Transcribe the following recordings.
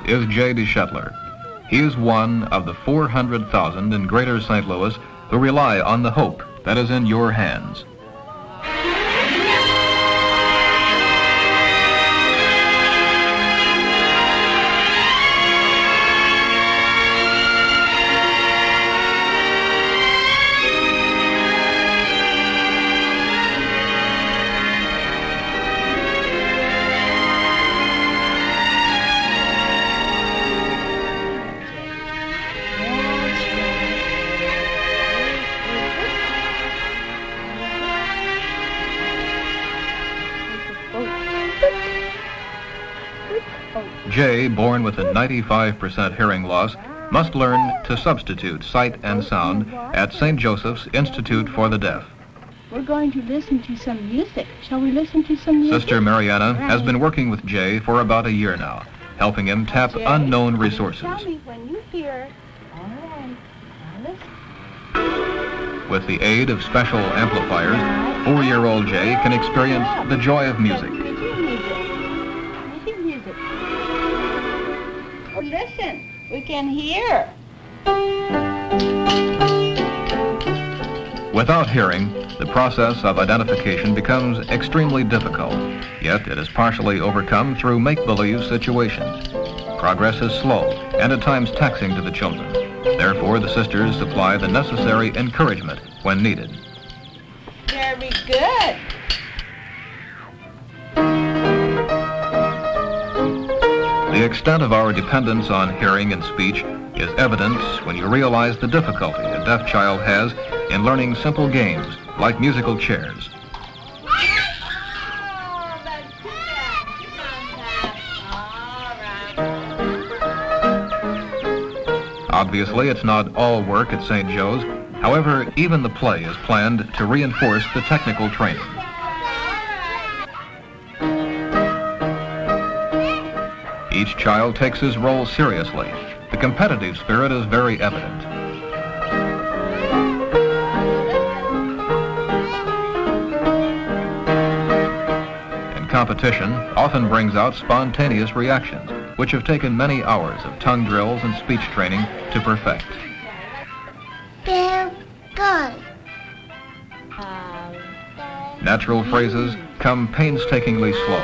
is Jay DeShetler. He is one of the 400,000 in Greater St. Louis who rely on the hope that is in your hands. Jay, born with a 95% hearing loss, must learn to substitute sight and sound at St. Joseph's Institute for the Deaf. We're going to listen to some music. Shall we listen to some music? Sister Mariana has been working with Jay for about a year now, helping him tap unknown resources. Tell me when you hear. All right. Now listen. With the aid of special amplifiers, 4-year-old Jay can experience the joy of music. Listen, we can hear. Without hearing, the process of identification becomes extremely difficult, yet it is partially overcome through make-believe situations. Progress is slow and at times taxing to the children. Therefore, the sisters supply the necessary encouragement when needed. Very good. The extent of our dependence on hearing and speech is evident when you realize the difficulty a deaf child has in learning simple games like musical chairs. Obviously, it's not all work at St. Joe's. However, even the play is planned to reinforce the technical training. Each child takes his role seriously. The competitive spirit is very evident. And competition often brings out spontaneous reactions, which have taken many hours of tongue drills and speech training to perfect. Very good. Natural phrases come painstakingly slow.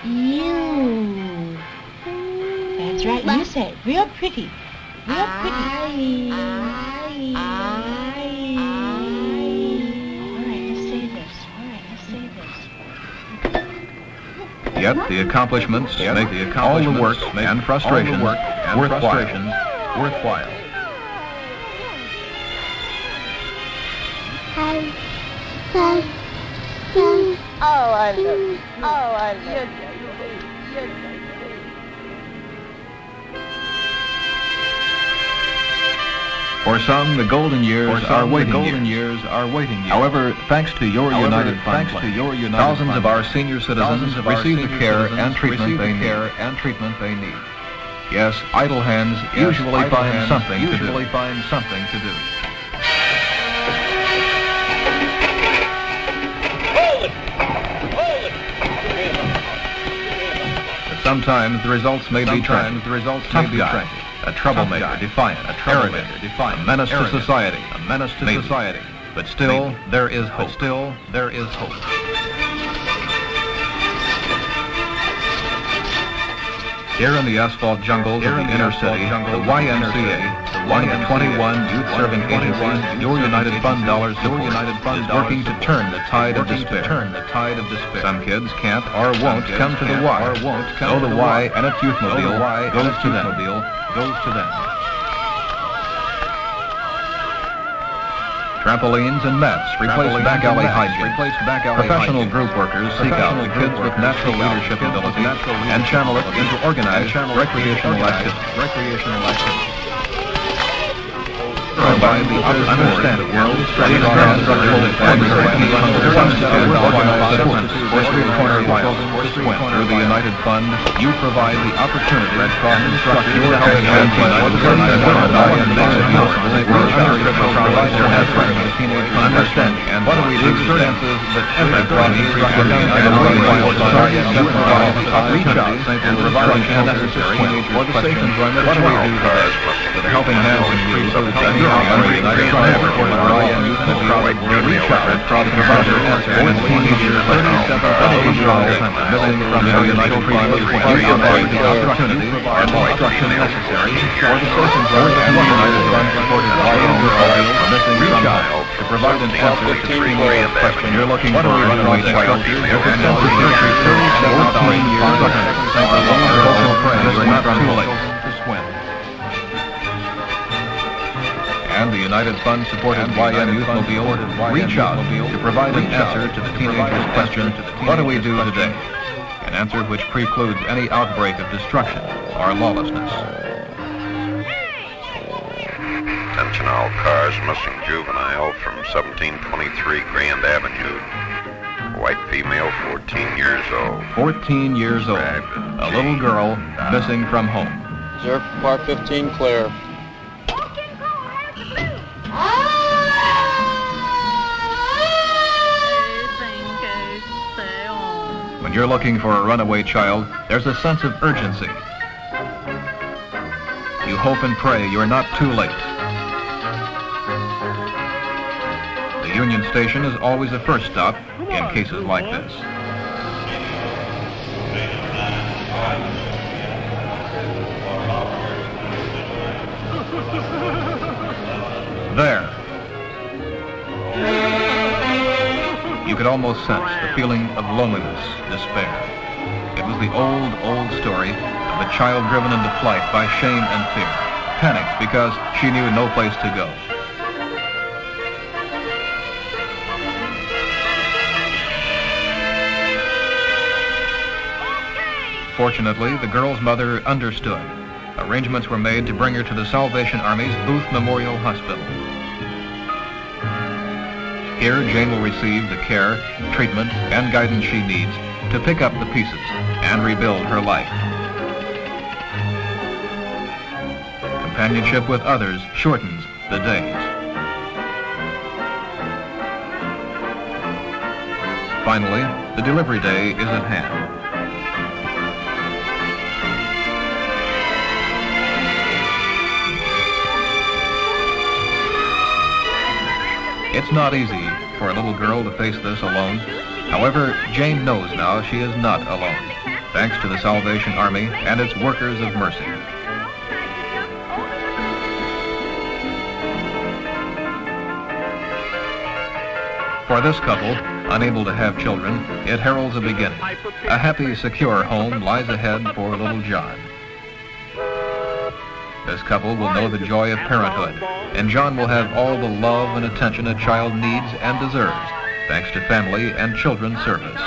You. That's right. You say it real pretty. Real pretty. All right, let's say this. Yet the accomplishments make all the work and frustrations worthwhile. Oh, I love you. Oh, I love you. For some, the golden years are waiting years. However, thanks to your united fund plan, thousands of our senior citizens receive the care and treatment they need. Yes, idle hands usually find something to do. But sometimes the results may be tragic. Tough guy, a troublemaker, defiant, arrogant, a menace to society, maybe. But still, there is hope. Here in the asphalt jungles of the inner city, the YMCA, one of the 21 youth-serving agencies your United Fund dollars support, is working to turn the tide of despair. Some kids can't or won't come to the Y, so the Y and its youthmobile goes to them. Trampolines and mats replace back alley hijinks. Professional group workers seek out the kids with natural leadership ability and channel it into organized recreational activities. provide the understanding and street corner life through the United Fund. You provide the opportunity to instruct your helping hands understanding and what do we do experiences that every brought reach out and provide necessary for the safe enjoyment of enjoyment today. With the helping hands and reach out any United Fund reported Ryan Youth will reach out and provide their answer and teenagers 37 missing from the United Fund provide the opportunity and instruction necessary for the safe enjoyment of the United Fund reported Ryan missing from home to provide an answer to the question you're looking for a runaway child. You can send the country 37,000 years of not too late to swim. And the United Fund supported YN Youthmobile reach out to provide an answer to the teenager's question, what do we do today? An answer which precludes any outbreak of destruction or lawlessness. Attention all cars, missing juvenile from 1723 Grand Avenue. White female, 14 years old. 14 years old. A little girl missing from home. Reserve Park 15 clear. When you're looking for a runaway child, there's a sense of urgency. You hope and pray you're not too late. The Union Station is always the first stop in cases like this. There. You could almost sense the feeling of loneliness, despair. It was the old story of a child driven into flight by shame and fear, panicked because she knew no place to go. Fortunately, the girl's mother understood. Arrangements were made to bring her to the Salvation Army's Booth Memorial Hospital. Here, Jane will receive the care, treatment, and guidance she needs to pick up the pieces and rebuild her life. Companionship with others shortens the days. Finally, the delivery day is at hand. It's not easy for a little girl to face this alone. However, Jane knows now she is not alone, thanks to the Salvation Army and its workers of mercy. For this couple, unable to have children, it heralds a beginning. A happy, secure home lies ahead for little John. This couple will know the joy of parenthood, and John will have all the love and attention a child needs and deserves, thanks to family and children's service.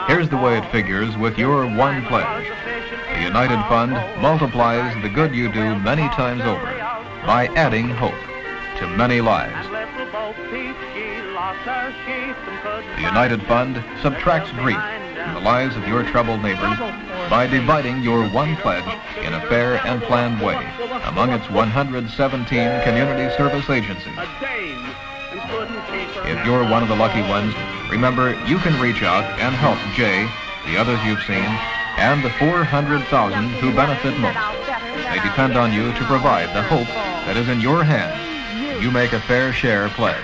Here's the way it figures with your one pledge. The United Fund multiplies the good you do many times over by adding hope to many lives. The United Fund subtracts grief from the lives of your troubled neighbors by dividing your one pledge in a fair and planned way among its 117 community service agencies. If you're one of the lucky ones, remember you can reach out and help Jay, the others you've seen, and the 400,000 who benefit most. They depend on you to provide the hope that is in your hands. You make a fair share pledge.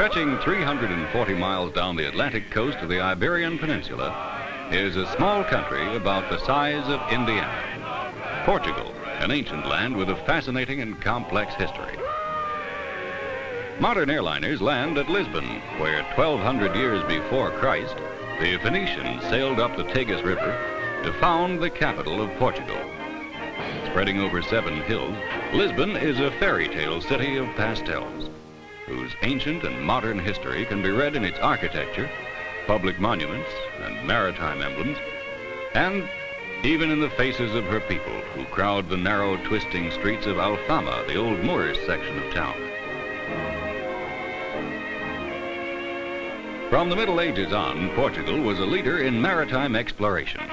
Stretching 340 miles down the Atlantic coast of the Iberian Peninsula is a small country about the size of Indiana. Portugal, an ancient land with a fascinating and complex history. Modern airliners land at Lisbon, where 1,200 years before Christ, the Phoenicians sailed up the Tagus River to found the capital of Portugal. Spreading over 7 hills, Lisbon is a fairy tale city of pastels, whose ancient and modern history can be read in its architecture, public monuments, and maritime emblems, and even in the faces of her people, who crowd the narrow, twisting streets of Alfama, the old Moorish section of town. From the Middle Ages on, Portugal was a leader in maritime exploration.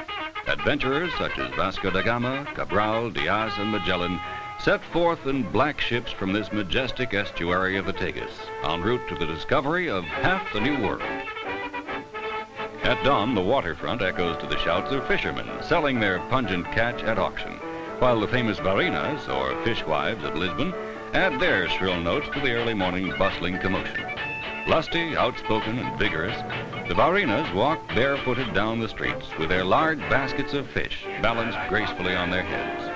Adventurers such as Vasco da Gama, Cabral, Diaz, and Magellan set forth in black ships from this majestic estuary of the Tagus, en route to the discovery of half the New World. At dawn, the waterfront echoes to the shouts of fishermen selling their pungent catch at auction, while the famous varinas, or fishwives of Lisbon, add their shrill notes to the early morning bustling commotion. Lusty, outspoken, and vigorous, the varinas walk barefooted down the streets with their large baskets of fish balanced gracefully on their heads.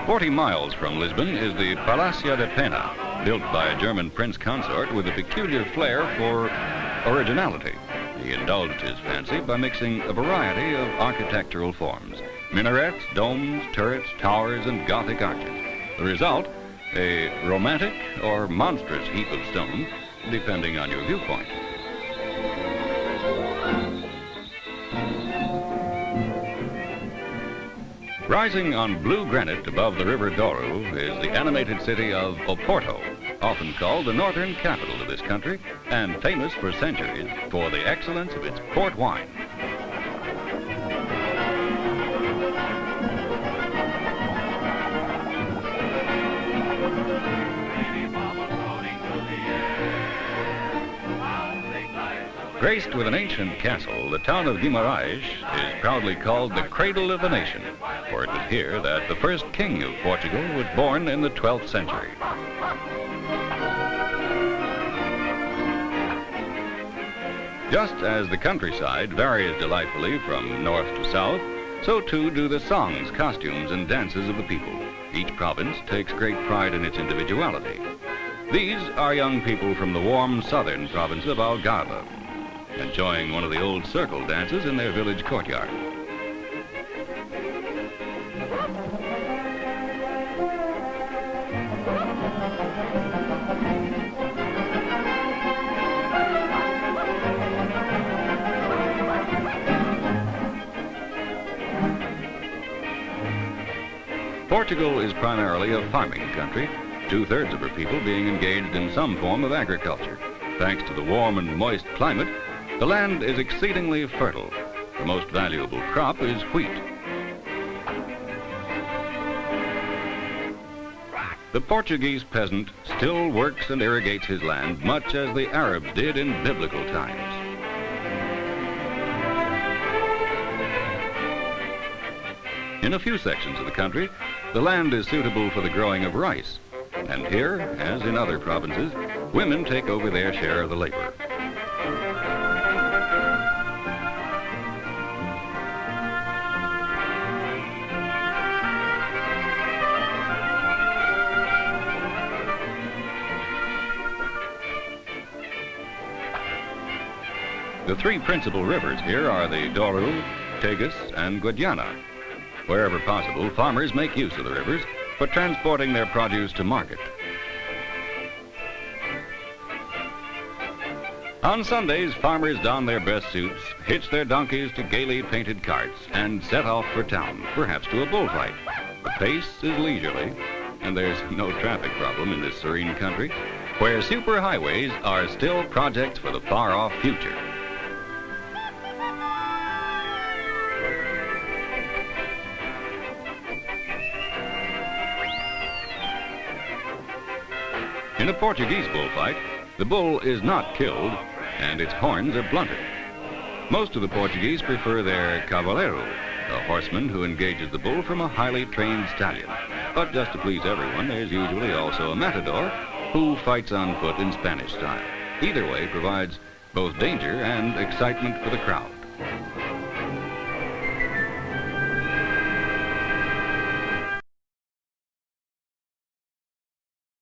"40 miles from Lisbon is the Palacio de Pena, built by a German prince consort with a peculiar flair for originality. He indulged his fancy by mixing a variety of architectural forms: minarets, domes, turrets, towers, and Gothic arches. The result, a romantic or monstrous heap of stone, depending on your viewpoint. Rising on blue granite above the River Douro is the animated city of Oporto, often called the northern capital of this country and famous for centuries for the excellence of its port wine. Graced with an ancient castle, the town of Guimarães is proudly called the cradle of the nation, for it was here that the first king of Portugal was born in the 12th century. Just as the countryside varies delightfully from north to south, so too do the songs, costumes, and dances of the people. Each province takes great pride in its individuality. These are young people from the warm southern province of Algarve, enjoying one of the old circle dances in their village courtyard. Portugal is primarily a farming country, 2/3 of her people being engaged in some form of agriculture. Thanks to the warm and moist climate, the land is exceedingly fertile. The most valuable crop is wheat. The Portuguese peasant still works and irrigates his land much as the Arabs did in biblical times. In a few sections of the country, the land is suitable for the growing of rice. And here, as in other provinces, women take over their share of the labor. The 3 principal rivers here are the Douro, Tagus, and Guadiana. Wherever possible, farmers make use of the rivers for transporting their produce to market. On Sundays, farmers don their best suits, hitch their donkeys to gaily painted carts, and set off for town, perhaps to a bullfight. The pace is leisurely, and there's no traffic problem in this serene country, where superhighways are still projects for the far-off future. In a Portuguese bullfight, the bull is not killed and its horns are blunted. Most of the Portuguese prefer their cavaleiro, a horseman who engages the bull from a highly trained stallion. But just to please everyone, there's usually also a matador who fights on foot in Spanish style. Either way provides both danger and excitement for the crowd.